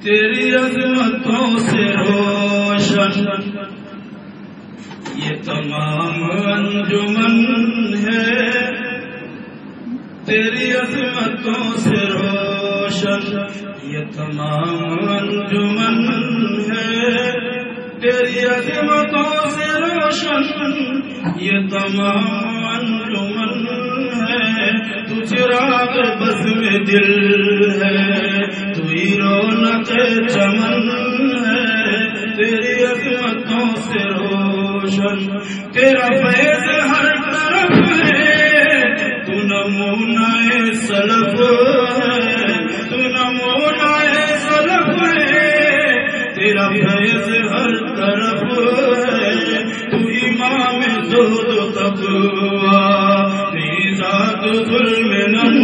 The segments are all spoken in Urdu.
تیری عظمتوں سے روشن یہ تمام انجمن ہے، تیری عظمتوں سے روشن یہ تمام انجمن ہے، تیری عظمتوں سے روشن یہ تمام انجمن ہے، تو چراغ بس میں دل ہے، تو ہی رونق چمن ہے، تیری عظمتوں سے روشن تیرا فیض ہر طرف ہے، تو نمونہ سلف ہے، تو نمونہ سلف ہے، تیرا فیض ہر طرف ہے، تو امام زہد و تقویٰ تیری ذات ظلم نن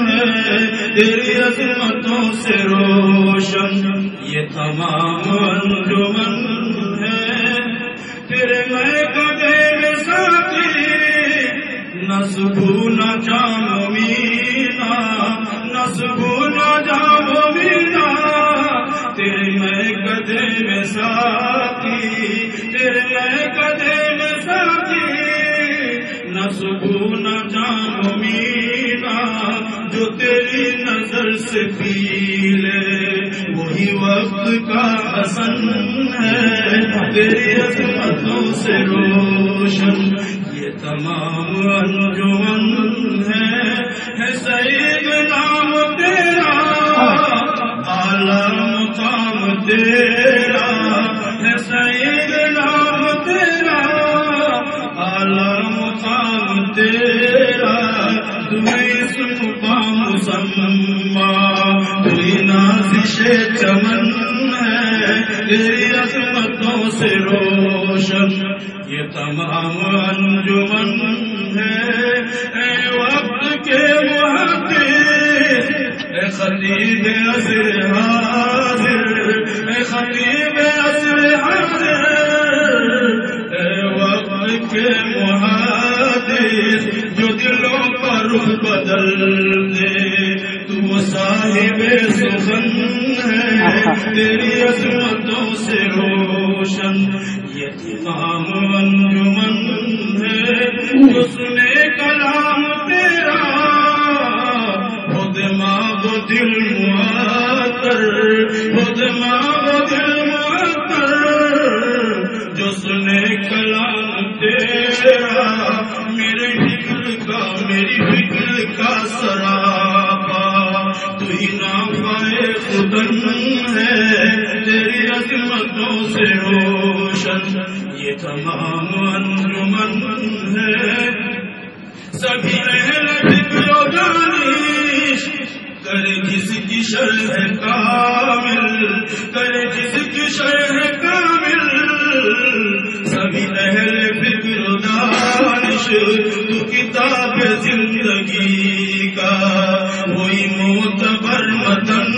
ہے، تیری عظمتوں سے روشن یہ تمام انجمن ہے، تیرے میں گدے میں ساتھی نہ صبح نہ جام مینا، نہ صبح نہ جام مینا، تیرے میں گدے میں ساتھی، تیرے میں گدے میں ساتھی نہ صبح نہ جام مینا، جو تیری نظر سے پی لے وہی وقت کا حسن ہے، تیری عظمتوں سے روشن یہ تمام انجمن ہے سعید نام تیرا، اعلیٰ مقام تیرا ہے، سعید نام تیرا، اعلیٰ مقام تیرا، تمہیں اسم با مسمى تجھے نازش چمن ہے، تیری عظمتوں سے روشن یہ تمام انجمن ہے، اے وقت کے محقق، اے خطیب عصر حاضر، اے خطیب عصر حاضر، اے وقت کے محدث جو دلوں کا رخ بدل دے، تو صاحب سخن ہے، تیری عظمتوں سے روشن یہ تمام انجمن ہے، جو سنے کلام تیرا ہو دماغ و دل معطر، ہو دماغ و دل معطر، جو سنے کلام تیرا میرے میری فکر کا سراپا تو ہی نافع خدن ہے، تیری عظمتوں سے روشن یہ تمام انجمن ہے، سبھی اہل فکر و دانش کرے جس کی شرح کامل، کرے جس کی شرح کامل، سبھی اہل فکر و دانش تو کتاب زندگی کا وہی معتبر متن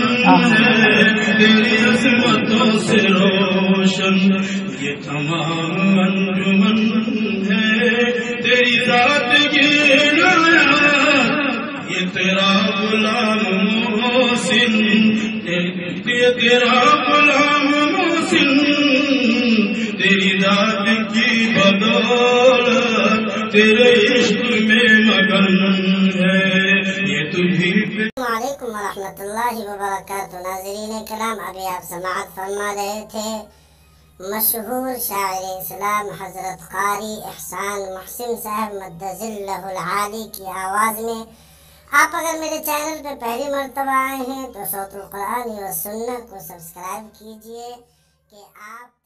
ہے، تیری عظمتوں سے روشن یہ تمام انجمن ہے، تیری ذات کی عنایت یہ تیرا غلام محسن، یہ تیرا غلام محسن، تیری ذات کی بدولت تیرے عشق میں مگن ہے، یہ تجھی پہ۔ السلام علیکم ورحمۃ اللہ وبرکاتہ۔ ناظرین کرام، ابھی آپ سماعت فرما رہے تھے مشہور شاعر اسلام حضرت قاری احسان محسن صاحب مدظلہ العالی کی آواز میں۔ آپ اگر میرے چینل پہ پہلی مرتبہ آئے ہیں تو صوت القرآن و سنت کو سبسکرائب کیجئے کہ آپ